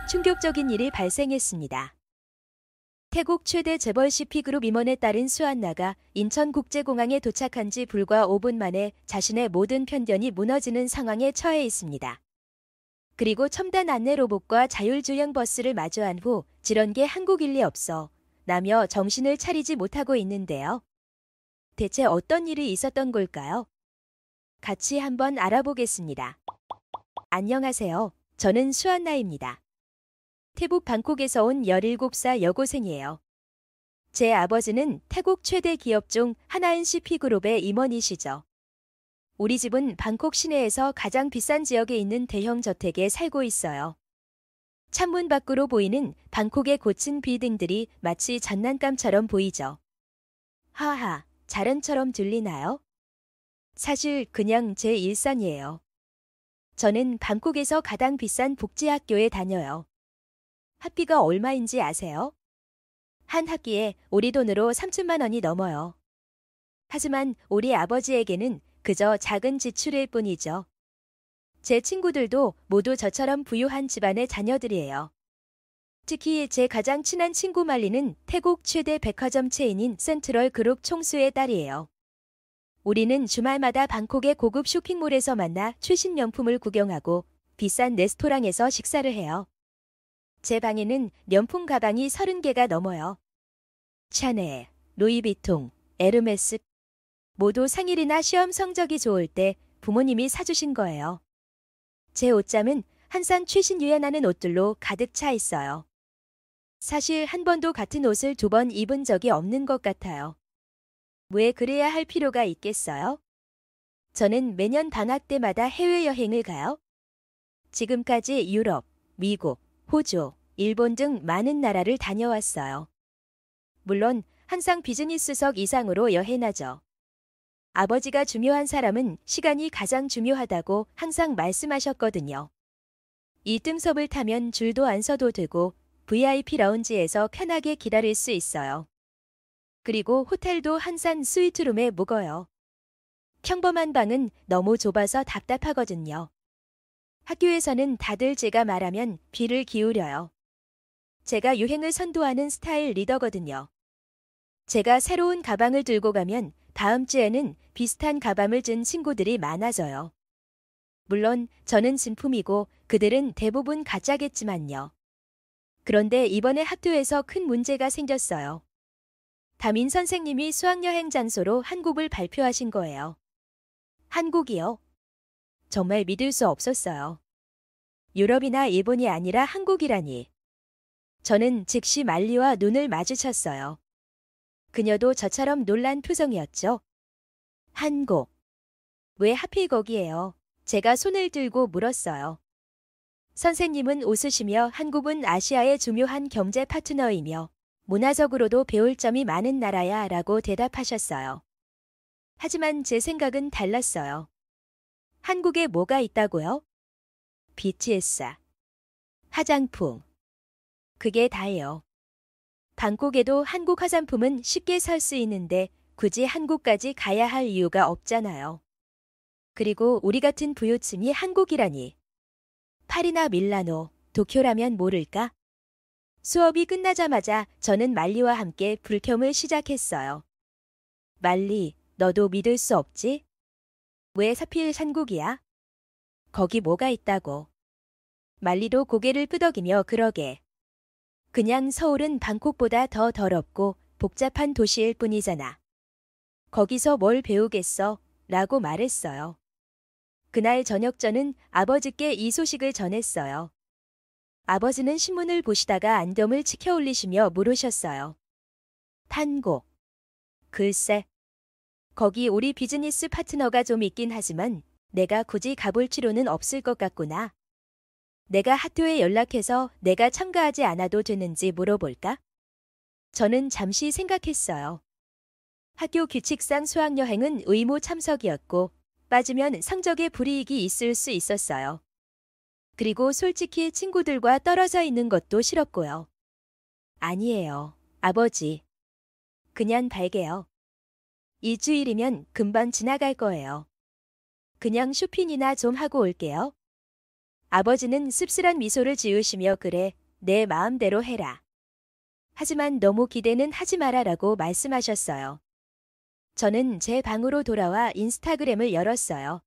충격적인 일이 발생했습니다. 태국 최대 재벌 CP그룹 임원에 따른 수안나가 인천국제공항에 도착한 지 불과 5분 만에 자신의 모든 편견이 무너지는 상황에 처해 있습니다. 그리고 첨단 안내 로봇과 자율주행 버스를 마주한 후 "저런 게 한국일 리 없어" 라며 정신을 차리지 못하고 있는데요. 대체 어떤 일이 있었던 걸까요? 같이 한번 알아보겠습니다. 안녕하세요. 저는 수안나입니다. 태국 방콕에서 온 17살 여고생이에요. 제 아버지는 태국 최대 기업 중 하나인 CP그룹의 임원이시죠. 우리 집은 방콕 시내에서 가장 비싼 지역에 있는 대형 저택에 살고 있어요. 창문 밖으로 보이는 방콕의 고층 빌딩들이 마치 장난감처럼 보이죠. 하하, 자랑처럼 들리나요? 사실 그냥 제 일상이에요. 저는 방콕에서 가장 비싼 복지학교에 다녀요. 학비가 얼마인지 아세요? 한 학기에 우리 돈으로 3천만 원이 넘어요. 하지만 우리 아버지에게는 그저 작은 지출일 뿐이죠. 제 친구들도 모두 저처럼 부유한 집안의 자녀들이에요. 특히 제 가장 친한 친구 말리는 태국 최대 백화점 체인인 센트럴 그룹 총수의 딸이에요. 우리는 주말마다 방콕의 고급 쇼핑몰에서 만나 최신 명품을 구경하고 비싼 레스토랑에서 식사를 해요. 제 방에는 명품 가방이 30개가 넘어요. 샤넬, 루이비통, 에르메스 모두 생일이나 시험 성적이 좋을 때 부모님이 사주신 거예요. 제 옷장은 항상 최신 유행하는 옷들로 가득 차 있어요. 사실 한 번도 같은 옷을 2번 입은 적이 없는 것 같아요. 왜 그래야 할 필요가 있겠어요? 저는 매년 방학 때마다 해외여행을 가요. 지금까지 유럽, 미국, 호주, 일본 등 많은 나라를 다녀왔어요. 물론 항상 비즈니스석 이상으로 여행하죠. 아버지가 중요한 사람은 시간이 가장 중요하다고 항상 말씀하셨거든요. 1등석을 타면 줄도 안 서도 되고 VIP 라운지에서 편하게 기다릴 수 있어요. 그리고 호텔도 항상 스위트룸에 묵어요. 평범한 방은 너무 좁아서 답답하거든요. 학교에서는 다들 제가 말하면 귀를 기울여요. 제가 유행을 선도하는 스타일 리더거든요. 제가 새로운 가방을 들고 가면 다음 주에는 비슷한 가방을 든 친구들이 많아져요. 물론 저는 진품이고 그들은 대부분 가짜겠지만요. 그런데 이번에 학교에서 큰 문제가 생겼어요. 담임 선생님이 수학여행 장소로 한국을 발표하신 거예요. 한국이요? 정말 믿을 수 없었어요. 유럽이나 일본이 아니라 한국이라니. 저는 즉시 말리와 눈을 마주쳤어요. 그녀도 저처럼 놀란 표정이었죠. 한국. 왜 하필 거기에요? 제가 손을 들고 물었어요. 선생님은 웃으시며 한국은 아시아의 중요한 경제 파트너이며 문화적으로도 배울 점이 많은 나라야 라고 대답하셨어요. 하지만 제 생각은 달랐어요. 한국에 뭐가 있다고요? BTS, 화장품. 그게 다예요. 방콕에도 한국 화장품은 쉽게 살 수 있는데 굳이 한국까지 가야 할 이유가 없잖아요. 그리고 우리 같은 부유층이 한국이라니. 파리나 밀라노, 도쿄라면 모를까? 수업이 끝나자마자 저는 말리와 함께 불평을 시작했어요. 말리, 너도 믿을 수 없지? 왜 하필 한국이야? 거기 뭐가 있다고. 말리도 고개를 끄덕이며 그러게. 그냥 서울은 방콕보다 더 더럽고 복잡한 도시일 뿐이잖아. 거기서 뭘 배우겠어? 라고 말했어요. 그날 저녁 저는 아버지께 이 소식을 전했어요. 아버지는 신문을 보시다가 안경을 치켜 올리시며 물으셨어요. 한국. 글쎄. 거기 우리 비즈니스 파트너가 좀 있긴 하지만 내가 굳이 가볼 필요는 없을 것 같구나. 내가 학교에 연락해서 내가 참가하지 않아도 되는지 물어볼까? 저는 잠시 생각했어요. 학교 규칙상 수학여행은 의무 참석이었고 빠지면 성적에 불이익이 있을 수 있었어요. 그리고 솔직히 친구들과 떨어져 있는 것도 싫었고요. 아니에요, 아버지. 그냥 발게요. 일주일이면 금방 지나갈 거예요. 그냥 쇼핑이나 좀 하고 올게요. 아버지는 씁쓸한 미소를 지으시며 그래, 내 마음대로 해라. 하지만 너무 기대는 하지 마라라고 말씀하셨어요. 저는 제 방으로 돌아와 인스타그램을 열었어요.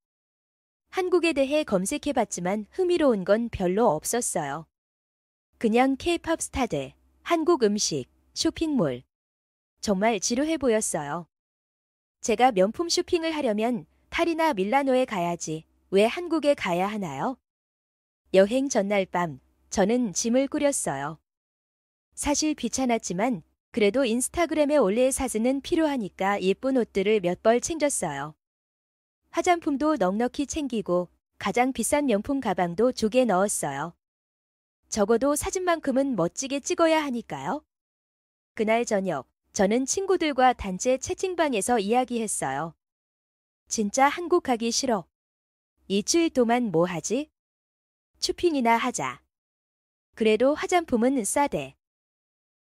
한국에 대해 검색해봤지만 흥미로운 건 별로 없었어요. 그냥 K-팝 스타들, 한국 음식, 쇼핑몰. 정말 지루해 보였어요. 제가 명품 쇼핑을 하려면 파리나 밀라노에 가야지 왜 한국에 가야 하나요? 여행 전날 밤 저는 짐을 꾸렸어요. 사실 귀찮았지만 그래도 인스타그램에 올릴 사진은 필요하니까 예쁜 옷들을 몇 벌 챙겼어요. 화장품도 넉넉히 챙기고 가장 비싼 명품 가방도 조개 넣었어요. 적어도 사진만큼은 멋지게 찍어야 하니까요. 그날 저녁 저는 친구들과 단체 채팅방에서 이야기했어요. 진짜 한국 가기 싫어. 일주일 동안 뭐 하지? 쇼핑이나 하자. 그래도 화장품은 싸대.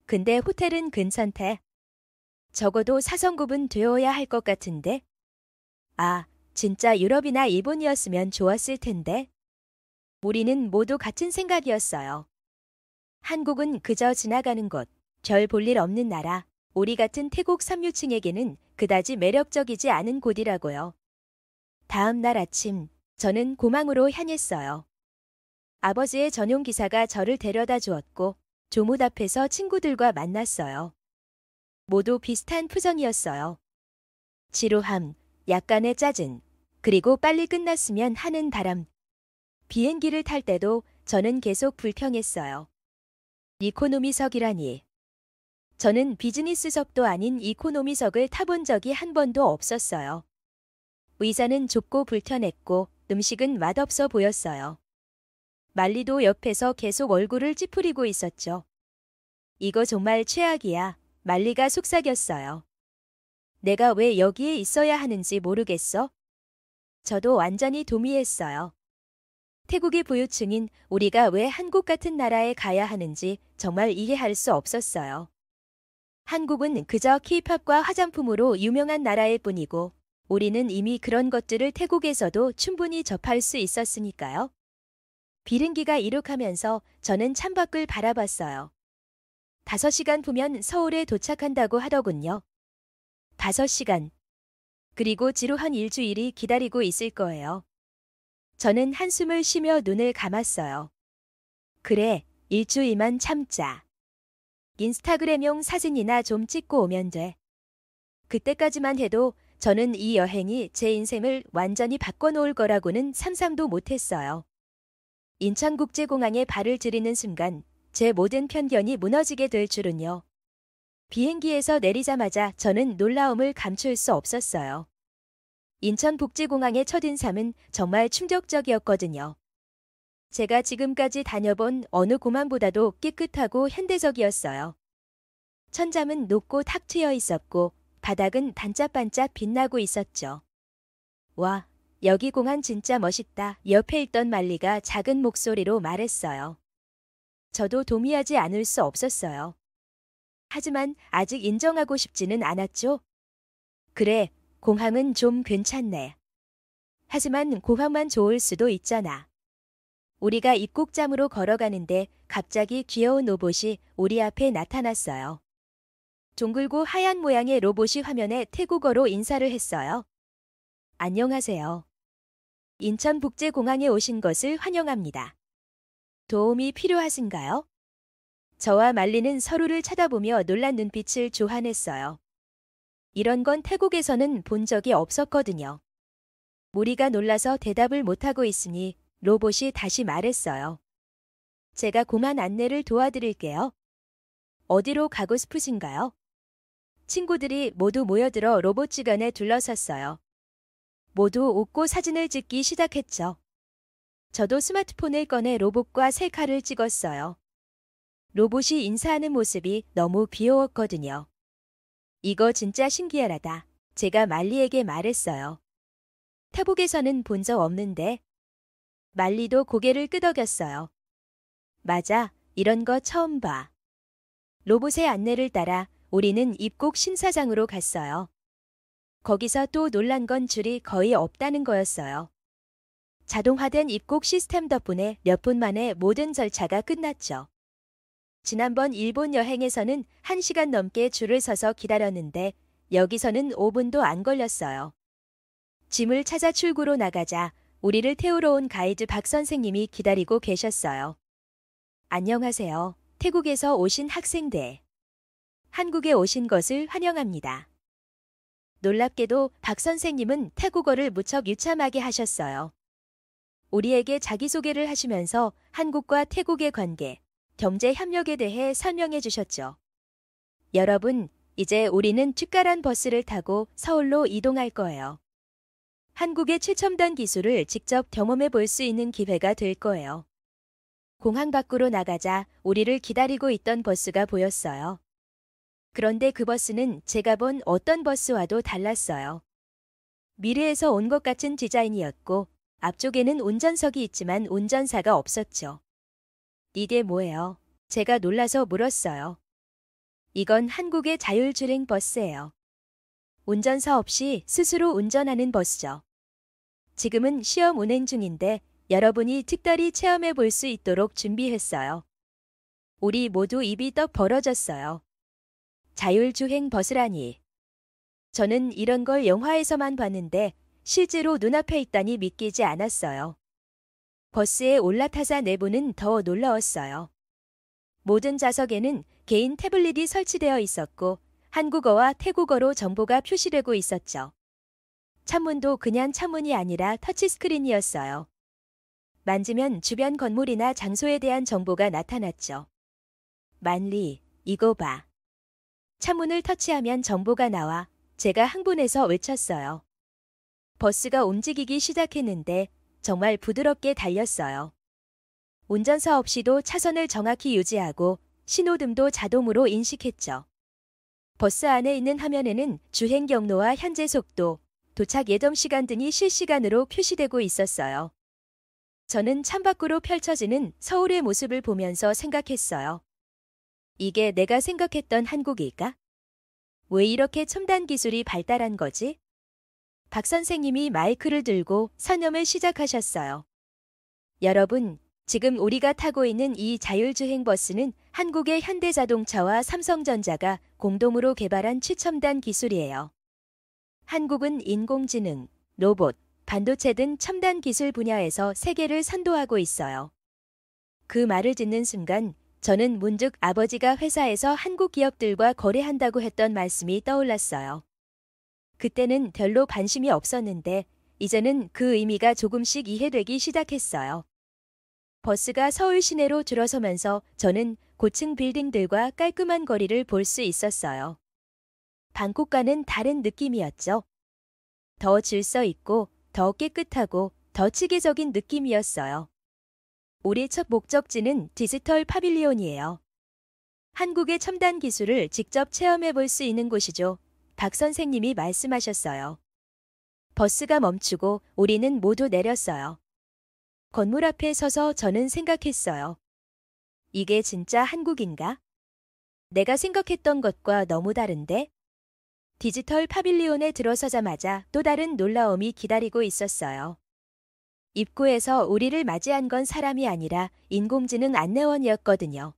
근데 호텔은 괜찮대. 적어도 4성급은 되어야 할 것 같은데. 아, 진짜 유럽이나 일본이었으면 좋았을 텐데. 우리는 모두 같은 생각이었어요. 한국은 그저 지나가는 곳, 별 볼 일 없는 나라, 우리 같은 태국 삼류층에게는 그다지 매력적이지 않은 곳이라고요. 다음 날 아침, 저는 공항으로 향했어요. 아버지의 전용 기사가 저를 데려다 주었고 조무드 앞에서 친구들과 만났어요. 모두 비슷한 표정이었어요. 지루함, 약간의 짜증, 그리고 빨리 끝났으면 하는 바람. 비행기를 탈 때도 저는 계속 불평했어요. 이코노미석이라니. 저는 비즈니스석도 아닌 이코노미석을 타본 적이 한 번도 없었어요. 의자는 좁고 불편했고 음식은 맛없어 보였어요. 말리도 옆에서 계속 얼굴을 찌푸리고 있었죠. 이거 정말 최악이야. 말리가 속삭였어요. 내가 왜 여기에 있어야 하는지 모르겠어? 저도 완전히 도미했어요. 태국의 부유층인 우리가 왜 한국 같은 나라에 가야 하는지 정말 이해할 수 없었어요. 한국은 그저 K-팝과 화장품으로 유명한 나라일 뿐이고 우리는 이미 그런 것들을 태국에서도 충분히 접할 수 있었으니까요. 비행기가 이륙하면서 저는 창밖을 바라봤어요. 5시간 후면 서울에 도착한다고 하더군요. 5시간. 그리고 지루한 일주일이 기다리고 있을 거예요. 저는 한숨을 쉬며 눈을 감았어요. 그래, 일주일만 참자. 인스타그램용 사진이나 좀 찍고 오면 돼. 그때까지만 해도 저는 이 여행이 제 인생을 완전히 바꿔놓을 거라고는 상상도 못했어요. 인천국제공항에 발을 들이는 순간 제 모든 편견이 무너지게 될 줄은요. 비행기에서 내리자마자 저는 놀라움을 감출 수 없었어요. 인천국제공항의 첫인상은 정말 충격적이었거든요. 제가 지금까지 다녀본 어느 공항보다도 깨끗하고 현대적이었어요. 천장은 높고 탁 트여 있었고 바닥은 반짝반짝 빛나고 있었죠. 와, 여기 공항 진짜 멋있다. 옆에 있던 말리가 작은 목소리로 말했어요. 저도 동의하지 않을 수 없었어요. 하지만 아직 인정하고 싶지는 않았죠. 그래, 공항은 좀 괜찮네. 하지만 공항만 좋을 수도 있잖아. 우리가 입국장으로 걸어가는데 갑자기 귀여운 로봇이 우리 앞에 나타났어요. 둥글고 하얀 모양의 로봇이 화면에 태국어로 인사를 했어요. 안녕하세요. 인천국제공항에 오신 것을 환영합니다. 도움이 필요하신가요? 저와 말리는 서로를 쳐다보며 놀란 눈빛을 교환했어요. 이런 건 태국에서는 본 적이 없었거든요. 우리가 놀라서 대답을 못하고 있으니 로봇이 다시 말했어요. 제가 공항 안내를 도와드릴게요. 어디로 가고 싶으신가요? 친구들이 모두 모여들어 로봇 주변에 둘러섰어요. 모두 웃고 사진을 찍기 시작했죠. 저도 스마트폰을 꺼내 로봇과 셀카를 찍었어요. 로봇이 인사하는 모습이 너무 귀여웠거든요. 이거 진짜 신기하다. 제가 말리에게 말했어요. 태국에서는 본 적 없는데. 말리도 고개를 끄덕였어요. 맞아, 이런 거 처음 봐. 로봇의 안내를 따라 우리는 입국 심사장으로 갔어요. 거기서 또 놀란 건 줄이 거의 없다는 거였어요. 자동화된 입국 시스템 덕분에 몇 분 만에 모든 절차가 끝났죠. 지난번 일본 여행에서는 1시간 넘게 줄을 서서 기다렸는데 여기서는 5분도 안 걸렸어요. 짐을 찾아 출구로 나가자 우리를 태우러 온 가이드 박 선생님이 기다리고 계셨어요. 안녕하세요. 태국에서 오신 학생들. 한국에 오신 것을 환영합니다. 놀랍게도 박 선생님은 태국어를 무척 유참하게 하셨어요. 우리에게 자기소개를 하시면서 한국과 태국의 관계, 경제 협력에 대해 설명해 주셨죠. 여러분, 이제 우리는 특별한 버스를 타고 서울로 이동할 거예요. 한국의 최첨단 기술을 직접 경험해 볼 수 있는 기회가 될 거예요. 공항 밖으로 나가자 우리를 기다리고 있던 버스가 보였어요. 그런데 그 버스는 제가 본 어떤 버스와도 달랐어요. 미래에서 온 것 같은 디자인이었고 앞쪽에는 운전석이 있지만 운전사가 없었죠. 이게 뭐예요? 제가 놀라서 물었어요. 이건 한국의 자율주행 버스예요. 운전사 없이 스스로 운전하는 버스죠. 지금은 시험 운행 중인데 여러분이 특별히 체험해 볼 수 있도록 준비했어요. 우리 모두 입이 떡 벌어졌어요. 자율주행 버스라니. 저는 이런 걸 영화에서만 봤는데 실제로 눈앞에 있다니 믿기지 않았어요. 버스에 올라타자 내부는 더 놀라웠어요. 모든 좌석에는 개인 태블릿이 설치되어 있었고 한국어와 태국어로 정보가 표시되고 있었죠. 창문도 그냥 창문이 아니라 터치스크린이었어요. 만지면 주변 건물이나 장소에 대한 정보가 나타났죠. 만리, 이거 봐. 창문을 터치하면 정보가 나와 제가 흥분해서 외쳤어요. 버스가 움직이기 시작했는데 정말 부드럽게 달렸어요. 운전사 없이도 차선을 정확히 유지하고 신호등도 자동으로 인식했죠. 버스 안에 있는 화면에는 주행 경로와 현재 속도, 도착 예정 시간 등이 실시간으로 표시되고 있었어요. 저는 창밖으로 펼쳐지는 서울의 모습을 보면서 생각했어요. 이게 내가 생각했던 한국일까? 왜 이렇게 첨단 기술이 발달한 거지? 박 선생님이 마이크를 들고 설명을 시작하셨어요. 여러분, 지금 우리가 타고 있는 이 자율주행 버스는 한국의 현대자동차와 삼성전자가 공동으로 개발한 최첨단 기술이에요. 한국은 인공지능, 로봇, 반도체 등 첨단 기술 분야에서 세계를 선도하고 있어요. 그 말을 듣는 순간 저는 문득 아버지가 회사에서 한국 기업들과 거래한다고 했던 말씀이 떠올랐어요. 그때는 별로 관심이 없었는데 이제는 그 의미가 조금씩 이해되기 시작했어요. 버스가 서울 시내로 들어서면서 저는 고층 빌딩들과 깔끔한 거리를 볼 수 있었어요. 방콕과는 다른 느낌이었죠. 더 질서 있고 더 깨끗하고 더 체계적인 느낌이었어요. 우리 첫 목적지는 디지털 파빌리온이에요. 한국의 첨단 기술을 직접 체험해 볼 수 있는 곳이죠. 박 선생님이 말씀하셨어요. 버스가 멈추고 우리는 모두 내렸어요. 건물 앞에 서서 저는 생각했어요. 이게 진짜 한국인가? 내가 생각했던 것과 너무 다른데? 디지털 파빌리온에 들어서자마자 또 다른 놀라움이 기다리고 있었어요. 입구에서 우리를 맞이한 건 사람이 아니라 인공지능 안내원이었거든요.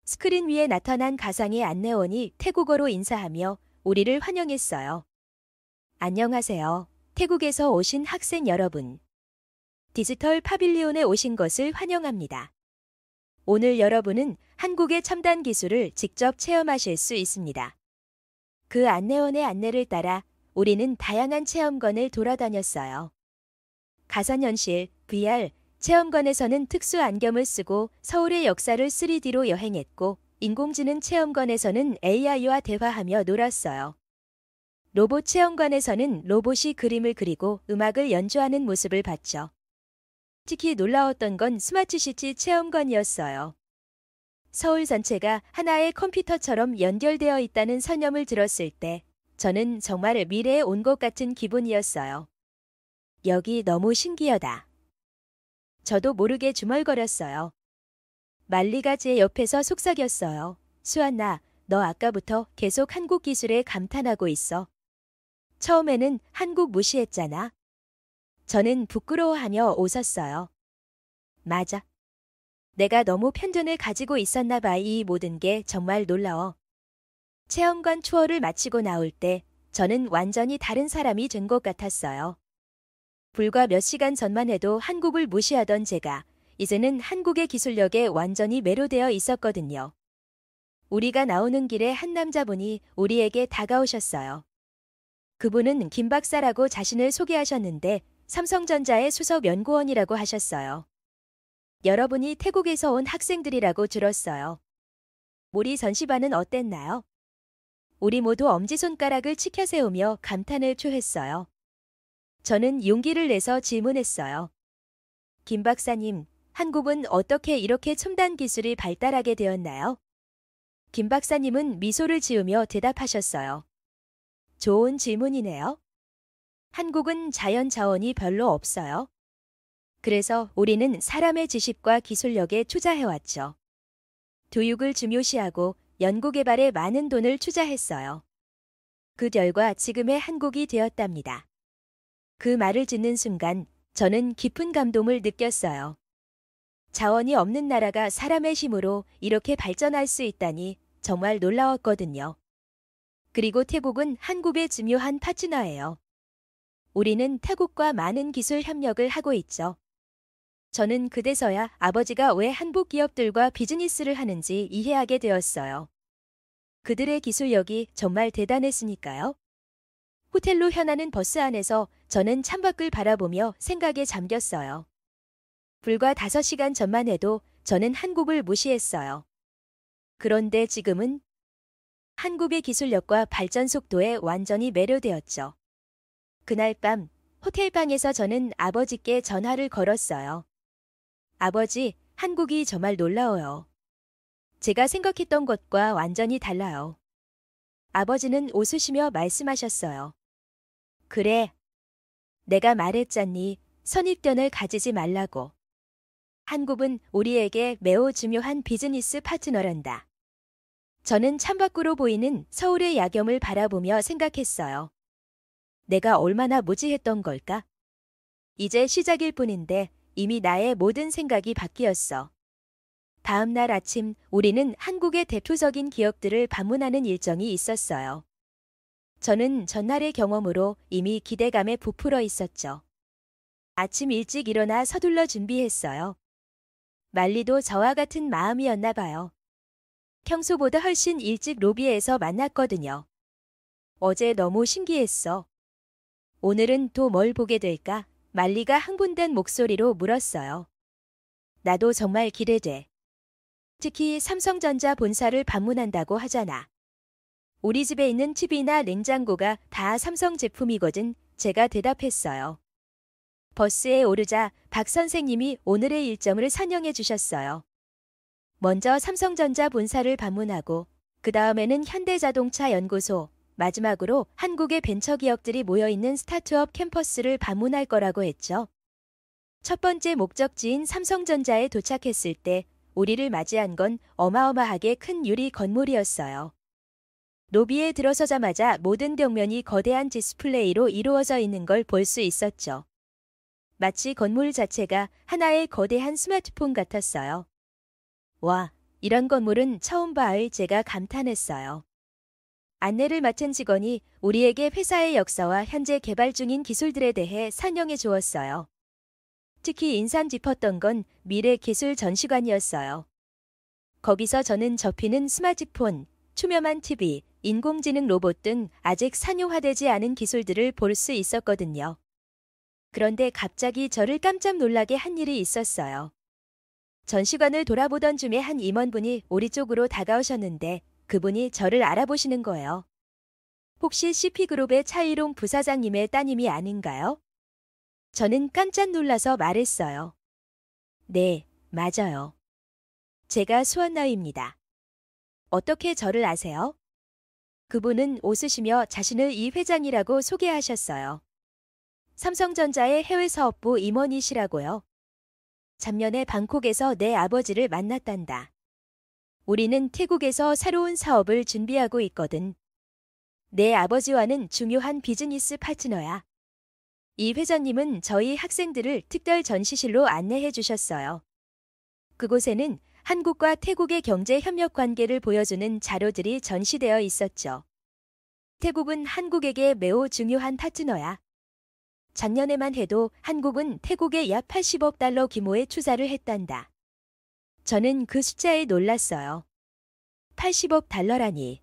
스크린 위에 나타난 가상의 안내원이 태국어로 인사하며 우리를 환영했어요. 안녕하세요. 태국에서 오신 학생 여러분. 디지털 파빌리온에 오신 것을 환영합니다. 오늘 여러분은 한국의 첨단 기술을 직접 체험하실 수 있습니다. 그 안내원의 안내를 따라 우리는 다양한 체험관을 돌아다녔어요. 가상현실, VR, 체험관에서는 특수 안경을 쓰고 서울의 역사를 3D로 여행했고 인공지능 체험관에서는 AI와 대화하며 놀았어요. 로봇 체험관에서는 로봇이 그림을 그리고 음악을 연주하는 모습을 봤죠. 특히 놀라웠던 건 스마트시티 체험관이었어요. 서울 전체가 하나의 컴퓨터처럼 연결되어 있다는 설명을 들었을 때 저는 정말 미래에 온 것 같은 기분이었어요. 여기 너무 신기하다. 저도 모르게 중얼거렸어요. 말리가 제 옆에서 속삭였어요. 수안나, 너 아까부터 계속 한국 기술에 감탄하고 있어. 처음에는 한국 무시했잖아. 저는 부끄러워하며 웃었어요. 맞아. 내가 너무 편견을 가지고 있었나 봐. 이 모든 게 정말 놀라워. 체험관 투어를 마치고 나올 때 저는 완전히 다른 사람이 된 것 같았어요. 불과 몇 시간 전만 해도 한국을 무시하던 제가 이제는 한국의 기술력에 완전히 매료되어 있었거든요. 우리가 나오는 길에 한 남자분이 우리에게 다가오셨어요. 그분은 김 박사라고 자신을 소개하셨는데 삼성전자의 수석 연구원이라고 하셨어요. 여러분이 태국에서 온 학생들이라고 들었어요. 우리 전시반은 어땠나요? 우리 모두 엄지손가락을 치켜 세우며 감탄을 표했어요. 저는 용기를 내서 질문했어요. 김 박사님, 한국은 어떻게 이렇게 첨단 기술이 발달하게 되었나요? 김 박사님은 미소를 지으며 대답하셨어요. 좋은 질문이네요. 한국은 자연 자원이 별로 없어요. 그래서 우리는 사람의 지식과 기술력에 투자해왔죠. 교육을 중요시하고 연구개발에 많은 돈을 투자했어요. 그 결과 지금의 한국이 되었답니다. 그 말을 듣는 순간 저는 깊은 감동을 느꼈어요. 자원이 없는 나라가 사람의 힘으로 이렇게 발전할 수 있다니 정말 놀라웠거든요. 그리고 태국은 한국의 중요한 파트너예요. 우리는 태국과 많은 기술 협력을 하고 있죠. 저는 그제서야 아버지가 왜 한국 기업들과 비즈니스를 하는지 이해하게 되었어요. 그들의 기술력이 정말 대단했으니까요. 호텔로 향하는 버스 안에서 저는 창밖을 바라보며 생각에 잠겼어요. 불과 5시간 전만 해도 저는 한국을 무시했어요. 그런데 지금은 한국의 기술력과 발전 속도에 완전히 매료되었죠. 그날 밤 호텔방에서 저는 아버지께 전화를 걸었어요. 아버지, 한국이 정말 놀라워요. 제가 생각했던 것과 완전히 달라요. 아버지는 웃으시며 말씀하셨어요. 그래. 내가 말했잖니, 선입견을 가지지 말라고. 한국은 우리에게 매우 중요한 비즈니스 파트너란다. 저는 창밖으로 보이는 서울의 야경을 바라보며 생각했어요. 내가 얼마나 무지했던 걸까? 이제 시작일 뿐인데 이미 나의 모든 생각이 바뀌었어. 다음 날 아침 우리는 한국의 대표적인 기업들을 방문하는 일정이 있었어요. 저는 전날의 경험으로 이미 기대감에 부풀어 있었죠. 아침 일찍 일어나 서둘러 준비했어요. 말리도 저와 같은 마음이었나 봐요. 평소보다 훨씬 일찍 로비에서 만났거든요. 어제 너무 신기했어. 오늘은 또 뭘 보게 될까? 말리가 흥분된 목소리로 물었어요. 나도 정말 기대돼. 특히 삼성전자 본사를 방문한다고 하잖아. 우리 집에 있는 TV나 냉장고가 다 삼성 제품이거든. 제가 대답했어요. 버스에 오르자 박 선생님이 오늘의 일정을 설명해 주셨어요. 먼저 삼성전자 본사를 방문하고 그 다음에는 현대자동차 연구소, 마지막으로 한국의 벤처기업들이 모여있는 스타트업 캠퍼스를 방문할 거라고 했죠. 첫 번째 목적지인 삼성전자에 도착했을 때 우리를 맞이한 건 어마어마하게 큰 유리 건물이었어요. 로비에 들어서자마자 모든 벽면이 거대한 디스플레이로 이루어져 있는 걸 볼 수 있었죠. 마치 건물 자체가 하나의 거대한 스마트폰 같았어요. 와, 이런 건물은 처음 봐을 제가 감탄했어요. 안내를 맡은 직원이 우리에게 회사의 역사와 현재 개발 중인 기술들에 대해 설명해 주었어요. 특히 인상 깊었던 건 미래 기술 전시관이었어요. 거기서 저는 접히는 스마트폰, 투명한 TV, 인공지능 로봇 등 아직 상용화되지 않은 기술들을 볼 수 있었거든요. 그런데 갑자기 저를 깜짝 놀라게 한 일이 있었어요. 전시관을 돌아보던 중에 한 임원분이 우리 쪽으로 다가오셨는데 그분이 저를 알아보시는 거예요. 혹시 CP그룹의 차이롱 부사장님의 따님이 아닌가요? 저는 깜짝 놀라서 말했어요. 네, 맞아요. 제가 수원나입니다. 어떻게 저를 아세요? 그분은 웃으시며 자신을 이 회장이라고 소개하셨어요. 삼성전자의 해외사업부 임원이시라고요. 작년에 방콕에서 내 아버지를 만났단다. 우리는 태국에서 새로운 사업을 준비하고 있거든. 내 아버지와는 중요한 비즈니스 파트너야. 이 회장님은 저희 학생들을 특별 전시실로 안내해 주셨어요. 그곳에는 한국과 태국의 경제 협력 관계를 보여주는 자료들이 전시되어 있었죠. 태국은 한국에게 매우 중요한 파트너야. 작년에만 해도 한국은 태국에 약 80억 달러 규모의 투자를 했단다. 저는 그 숫자에 놀랐어요. 80억 달러라니.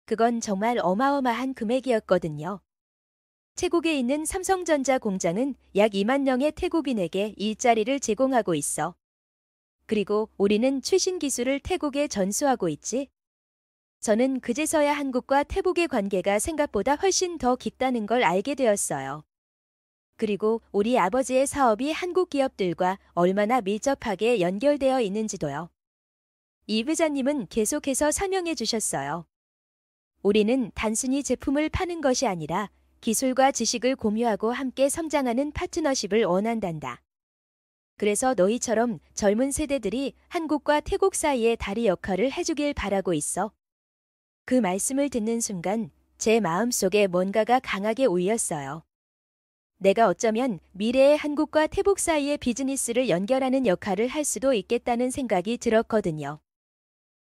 그건 정말 어마어마한 금액이었거든요. 태국에 있는 삼성전자 공장은 약 2만 명의 태국인에게 일자리를 제공하고 있어. 그리고 우리는 최신 기술을 태국에 전수하고 있지. 저는 그제서야 한국과 태국의 관계가 생각보다 훨씬 더 깊다는 걸 알게 되었어요. 그리고 우리 아버지의 사업이 한국 기업들과 얼마나 밀접하게 연결되어 있는지도요. 이 회장님은 계속해서 설명해 주셨어요. 우리는 단순히 제품을 파는 것이 아니라 기술과 지식을 공유하고 함께 성장하는 파트너십을 원한단다. 그래서 너희처럼 젊은 세대들이 한국과 태국 사이의 다리 역할을 해주길 바라고 있어. 그 말씀을 듣는 순간 제 마음속에 뭔가가 강하게 울렸어요. 내가 어쩌면 미래의 한국과 태국 사이의 비즈니스를 연결하는 역할을 할 수도 있겠다는 생각이 들었거든요.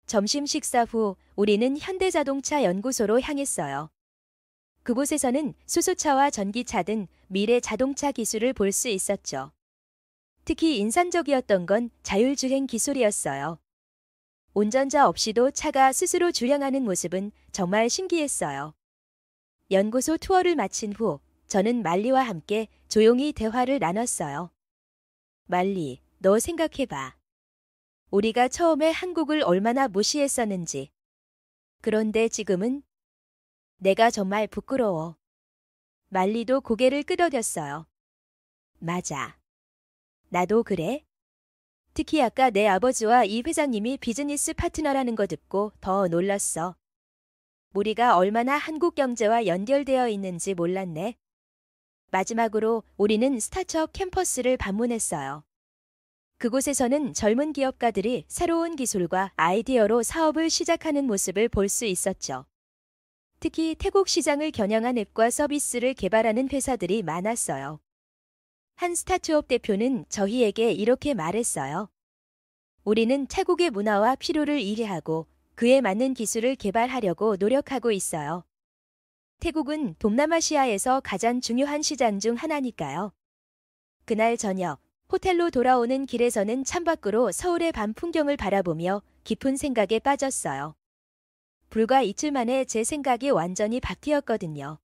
점심 식사 후 우리는 현대자동차 연구소로 향했어요. 그곳에서는 수소차와 전기차 등 미래 자동차 기술을 볼 수 있었죠. 특히 인상적이었던 건 자율주행 기술이었어요. 운전자 없이도 차가 스스로 주행하는 모습은 정말 신기했어요. 연구소 투어를 마친 후 저는 말리와 함께 조용히 대화를 나눴어요. 말리, 너 생각해봐. 우리가 처음에 한국을 얼마나 무시했었는지. 그런데 지금은 내가 정말 부끄러워. 말리도 고개를 끄덕였어요. 맞아. 나도 그래. 특히 아까 내 아버지와 이 회장님이 비즈니스 파트너라는 거 듣고 더 놀랐어. 우리가 얼마나 한국 경제와 연결되어 있는지 몰랐네. 마지막으로 우리는 스타트업 캠퍼스를 방문했어요. 그곳에서는 젊은 기업가들이 새로운 기술과 아이디어로 사업을 시작하는 모습을 볼 수 있었죠. 특히 태국 시장을 겨냥한 앱과 서비스를 개발하는 회사들이 많았어요. 한 스타트업 대표는 저희에게 이렇게 말했어요. 우리는 태국의 문화와 필요를 이해하고 그에 맞는 기술을 개발하려고 노력하고 있어요. 태국은 동남아시아에서 가장 중요한 시장 중 하나니까요. 그날 저녁, 호텔로 돌아오는 길에서는 창밖으로 서울의 밤 풍경을 바라보며 깊은 생각에 빠졌어요. 불과 이틀 만에 제 생각이 완전히 바뀌었거든요.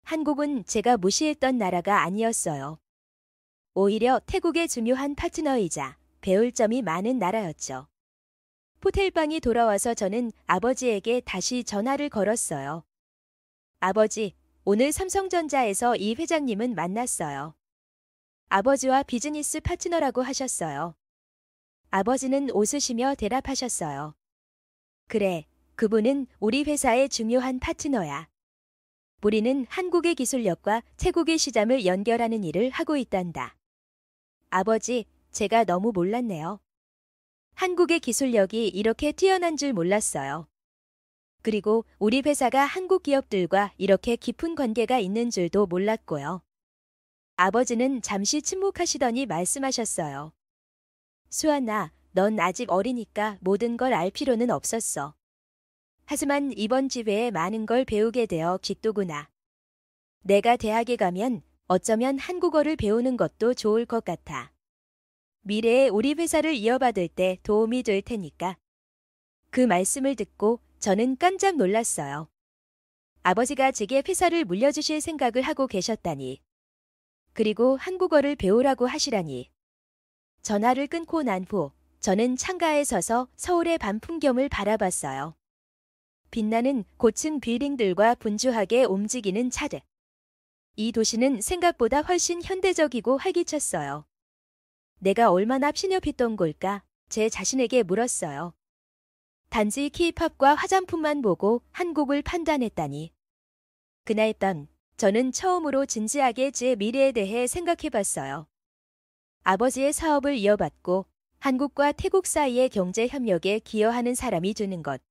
한국은 제가 무시했던 나라가 아니었어요. 오히려 태국의 중요한 파트너이자 배울 점이 많은 나라였죠. 호텔방이 돌아와서 저는 아버지에게 다시 전화를 걸었어요. 아버지, 오늘 삼성전자에서 이 회장님은 만났어요. 아버지와 비즈니스 파트너라고 하셨어요. 아버지는 웃으시며 대답하셨어요. 그래, 그분은 우리 회사의 중요한 파트너야. 우리는 한국의 기술력과 태국의 시장을 연결하는 일을 하고 있단다. 아버지, 제가 너무 몰랐네요. 한국의 기술력이 이렇게 뛰어난 줄 몰랐어요. 그리고 우리 회사가 한국 기업들과 이렇게 깊은 관계가 있는 줄도 몰랐고요. 아버지는 잠시 침묵하시더니 말씀하셨어요. 수아나, 넌 아직 어리니까 모든 걸 알 필요는 없었어. 하지만 이번 기회에 많은 걸 배우게 되어 기쁘구나. 내가 대학에 가면 어쩌면 한국어를 배우는 것도 좋을 것 같아. 미래에 우리 회사를 이어받을 때 도움이 될 테니까. 그 말씀을 듣고 저는 깜짝 놀랐어요. 아버지가 제게 회사를 물려주실 생각을 하고 계셨다니. 그리고 한국어를 배우라고 하시라니. 전화를 끊고 난 후 저는 창가에 서서 서울의 밤 풍경을 바라봤어요. 빛나는 고층 빌딩들과 분주하게 움직이는 차들. 이 도시는 생각보다 훨씬 현대적이고 활기찼어요. 내가 얼마나 피녀pis던 걸까? 제 자신에게 물었어요. 단지 K-팝과 화장품만 보고 한국을 판단했다니. 그날 밤 저는 처음으로 진지하게 제 미래에 대해 생각해봤어요. 아버지의 사업을 이어받고 한국과 태국 사이의 경제 협력에 기여하는 사람이 되는 것.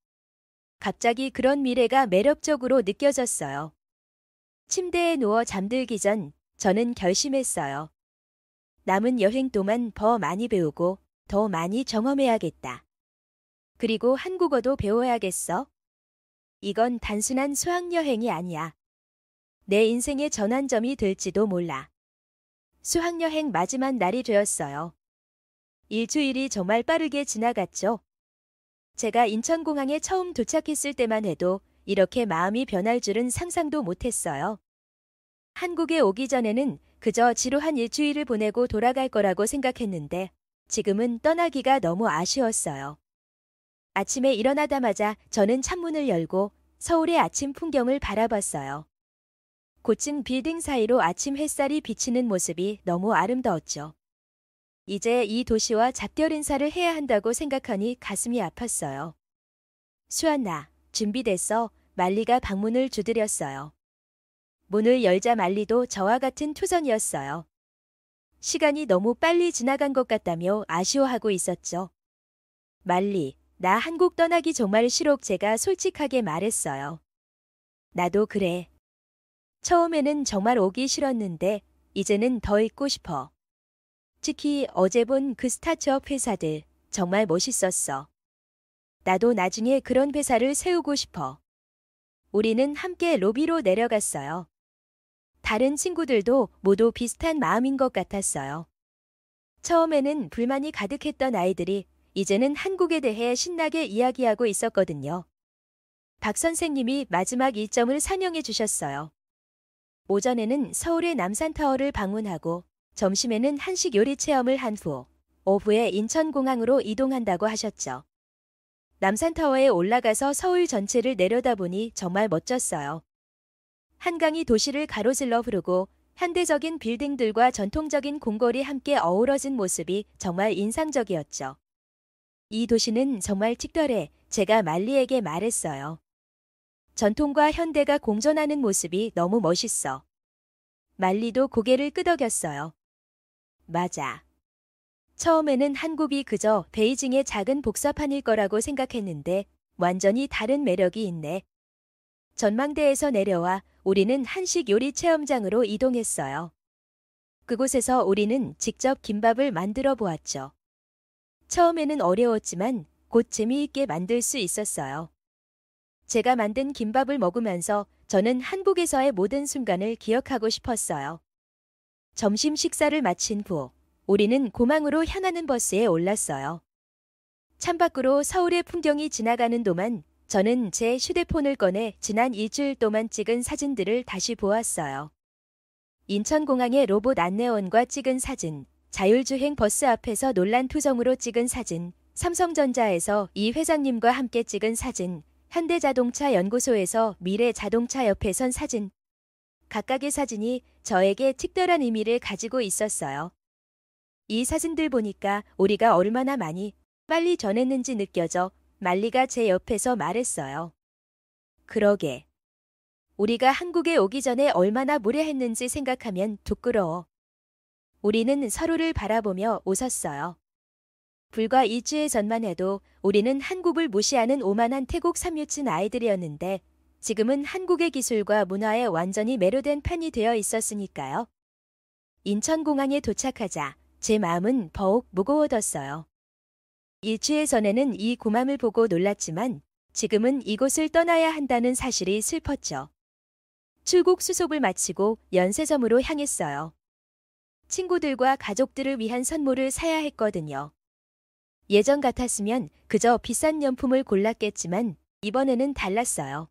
갑자기 그런 미래가 매력적으로 느껴졌어요. 침대에 누워 잠들기 전 저는 결심했어요. 남은 여행 동안 더 많이 배우고 더 많이 경험해야겠다. 그리고 한국어도 배워야겠어. 이건 단순한 수학여행이 아니야. 내 인생의 전환점이 될지도 몰라. 수학여행 마지막 날이 되었어요. 일주일이 정말 빠르게 지나갔죠. 제가 인천공항에 처음 도착했을 때만 해도 이렇게 마음이 변할 줄은 상상도 못했어요. 한국에 오기 전에는 그저 지루한 일주일을 보내고 돌아갈 거라고 생각했는데 지금은 떠나기가 너무 아쉬웠어요. 아침에 일어나자마자 저는 창문을 열고 서울의 아침 풍경을 바라봤어요. 고층 빌딩 사이로 아침 햇살이 비치는 모습이 너무 아름다웠죠. 이제 이 도시와 작별 인사를 해야 한다고 생각하니 가슴이 아팠어요. 수안나, 준비됐어. 말리가 방문을 두드렸어요. 문을 열자 말리도 저와 같은 투정이었어요. 시간이 너무 빨리 지나간 것 같다며 아쉬워하고 있었죠. 말리, 나 한국 떠나기 정말 싫어. 제가 솔직하게 말했어요. 나도 그래. 처음에는 정말 오기 싫었는데 이제는 더 있고 싶어. 특히 어제 본 그 스타트업 회사들 정말 멋있었어. 나도 나중에 그런 회사를 세우고 싶어. 우리는 함께 로비로 내려갔어요. 다른 친구들도 모두 비슷한 마음인 것 같았어요. 처음에는 불만이 가득했던 아이들이 이제는 한국에 대해 신나게 이야기하고 있었거든요. 박 선생님이 마지막 일정을 설명해 주셨어요. 오전에는 서울의 남산타워를 방문하고 점심에는 한식 요리 체험을 한 후 오후에 인천공항으로 이동한다고 하셨죠. 남산타워에 올라가서 서울 전체를 내려다보니 정말 멋졌어요. 한강이 도시를 가로질러 흐르고 현대적인 빌딩들과 전통적인 궁궐이 함께 어우러진 모습이 정말 인상적이었죠. 이 도시는 정말 특별해. 제가 말리에게 말했어요. 전통과 현대가 공존하는 모습이 너무 멋있어. 말리도 고개를 끄덕였어요. 맞아. 처음에는 한국이 그저 베이징의 작은 복사판일 거라고 생각했는데 완전히 다른 매력이 있네. 전망대에서 내려와 우리는 한식 요리 체험장으로 이동했어요. 그곳에서 우리는 직접 김밥을 만들어 보았죠. 처음에는 어려웠지만 곧 재미있게 만들 수 있었어요. 제가 만든 김밥을 먹으면서 저는 한국에서의 모든 순간을 기억하고 싶었어요. 점심 식사를 마친 후 우리는 공항으로 향하는 버스에 올랐어요. 창밖으로 서울의 풍경이 지나가는 동안 저는 제 휴대폰을 꺼내 지난 일주일 동안 찍은 사진들을 다시 보았어요. 인천공항의 로봇 안내원과 찍은 사진, 자율주행 버스 앞에서 놀란 표정으로 찍은 사진, 삼성전자에서 이 회장님과 함께 찍은 사진, 현대자동차 연구소에서 미래자동차 옆에 선 사진. 각각의 사진이 저에게 특별한 의미를 가지고 있었어요. 이 사진들 보니까 우리가 얼마나 많이 빨리 전했는지 느껴져 말리가 제 옆에서 말했어요. 그러게. 우리가 한국에 오기 전에 얼마나 무례했는지 생각하면 부끄러워. 우리는 서로를 바라보며 웃었어요. 불과 일주일 전만 해도 우리는 한국을 무시하는 오만한 태국 삼류친 아이들이었는데 지금은 한국의 기술과 문화에 완전히 매료된 팬이 되어 있었으니까요. 인천공항에 도착하자 제 마음은 더욱 무거워졌어요. 일주일 전에는 이 고맘을 보고 놀랐지만 지금은 이곳을 떠나야 한다는 사실이 슬펐죠. 출국 수속을 마치고 연세점으로 향했어요. 친구들과 가족들을 위한 선물을 사야 했거든요. 예전 같았으면 그저 비싼 명품을 골랐겠지만 이번에는 달랐어요.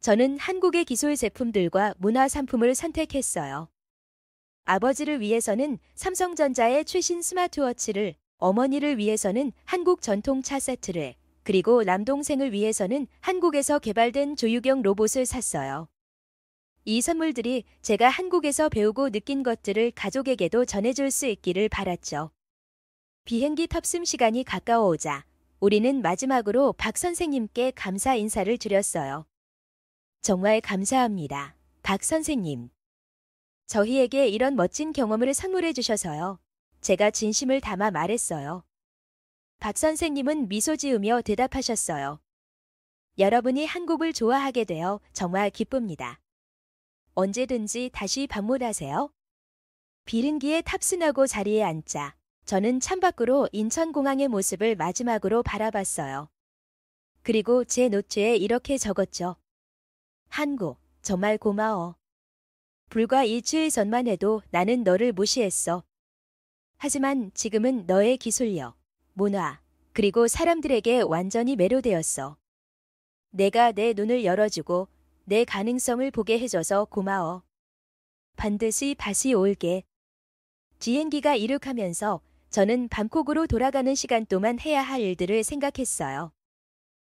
저는 한국의 기술 제품들과 문화 상품을 선택했어요. 아버지를 위해서는 삼성전자의 최신 스마트워치를, 어머니를 위해서는 한국 전통차 세트를, 그리고 남동생을 위해서는 한국에서 개발된 조유경 로봇을 샀어요. 이 선물들이 제가 한국에서 배우고 느낀 것들을 가족에게도 전해줄 수 있기를 바랐죠. 비행기 탑승 시간이 가까워오자 우리는 마지막으로 박 선생님께 감사 인사를 드렸어요. 정말 감사합니다, 박 선생님. 저희에게 이런 멋진 경험을 선물해 주셔서요. 제가 진심을 담아 말했어요. 박 선생님은 미소 지으며 대답하셨어요. 여러분이 한국을 좋아하게 되어 정말 기쁩니다. 언제든지 다시 방문하세요. 비행기에 탑승하고 자리에 앉자. 저는 창밖으로 인천공항의 모습을 마지막으로 바라봤어요. 그리고 제 노트에 이렇게 적었죠. 한국, 정말 고마워. 불과 일주일 전만 해도 나는 너를 무시했어. 하지만 지금은 너의 기술력, 문화, 그리고 사람들에게 완전히 매료되었어. 내가 내 눈을 열어주고 내 가능성을 보게 해줘서 고마워. 반드시 다시 올게. 비행기가 이륙하면서 저는 방콕으로 돌아가는 시간 동안 해야 할 일들을 생각했어요.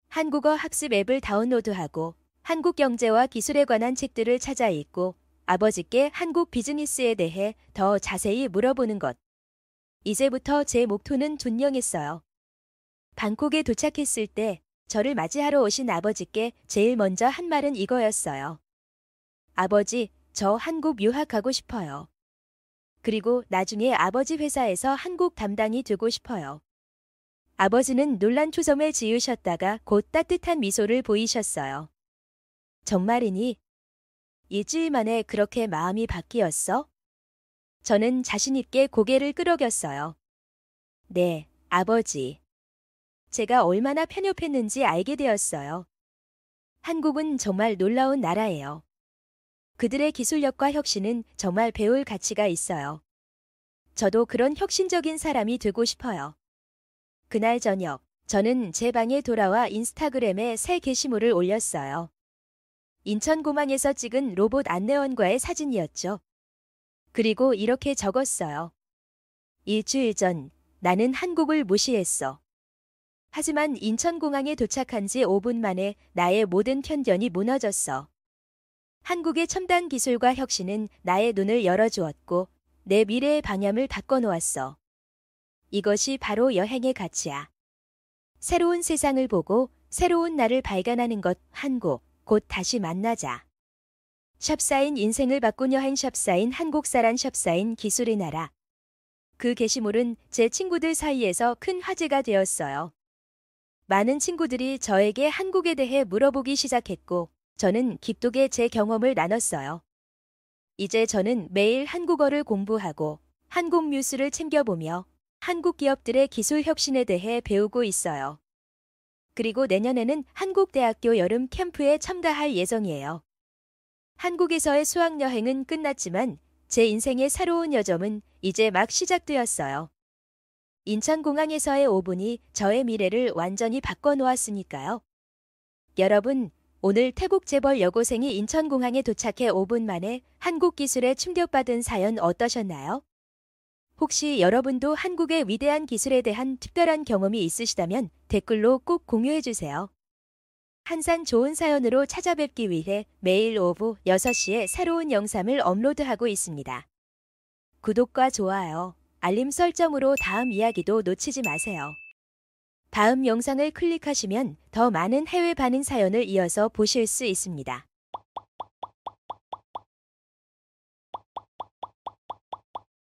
한국어 학습 앱을 다운로드하고 한국 경제와 기술에 관한 책들을 찾아 읽고 아버지께 한국 비즈니스에 대해 더 자세히 물어보는 것. 이제부터 제 목표는 분명했어요. 방콕에 도착했을 때 저를 맞이하러 오신 아버지께 제일 먼저 한 말은 이거였어요. 아버지, 저 한국 유학하고 싶어요. 그리고 나중에 아버지 회사에서 한국 담당이 되고 싶어요. 아버지는 놀란 초점을 지으셨다가 곧 따뜻한 미소를 보이셨어요. 정말이니? 일주일 만에 그렇게 마음이 바뀌었어? 저는 자신 있게 고개를 끄덕였어요. 네, 아버지. 제가 얼마나 편협했는지 알게 되었어요. 한국은 정말 놀라운 나라예요. 그들의 기술력과 혁신은 정말 배울 가치가 있어요. 저도 그런 혁신적인 사람이 되고 싶어요. 그날 저녁, 저는 제 방에 돌아와 인스타그램에 새 게시물을 올렸어요. 인천공항에서 찍은 로봇 안내원과의 사진이었죠. 그리고 이렇게 적었어요. 일주일 전, 나는 한국을 무시했어. 하지만 인천공항에 도착한 지 5분 만에 나의 모든 편견이 무너졌어. 한국의 첨단 기술과 혁신은 나의 눈을 열어주었고 내 미래의 방향을 바꿔놓았어. 이것이 바로 여행의 가치야. 새로운 세상을 보고 새로운 나를 발견하는 것. 한국, 곧 다시 만나자. 샵사인 인생을 바꾼 여행 샵사인 한국사란 샵사인 기술의 나라. 그 게시물은 제 친구들 사이에서 큰 화제가 되었어요. 많은 친구들이 저에게 한국에 대해 물어보기 시작했고 저는 기쁘게 제 경험을 나눴어요. 이제 저는 매일 한국어를 공부하고 한국 뉴스를 챙겨보며 한국 기업들의 기술 혁신에 대해 배우고 있어요. 그리고 내년에는 한국대학교 여름 캠프에 참가할 예정이에요. 한국에서의 수학여행은 끝났지만 제 인생의 새로운 여정은 이제 막 시작되었어요. 인천공항에서의 5분이 저의 미래를 완전히 바꿔놓았으니까요. 여러분, 오늘 태국 재벌 여고생이 인천공항에 도착해 5분 만에 한국 기술에 충격받은 사연 어떠셨나요? 혹시 여러분도 한국의 위대한 기술에 대한 특별한 경험이 있으시다면 댓글로 꼭 공유해주세요. 항상 좋은 사연으로 찾아뵙기 위해 매일 오후 6시에 새로운 영상을 업로드하고 있습니다. 구독과 좋아요, 알림 설정으로 다음 이야기도 놓치지 마세요. 다음 영상을 클릭하시면 더 많은 해외 반응 사연을 이어서 보실 수 있습니다.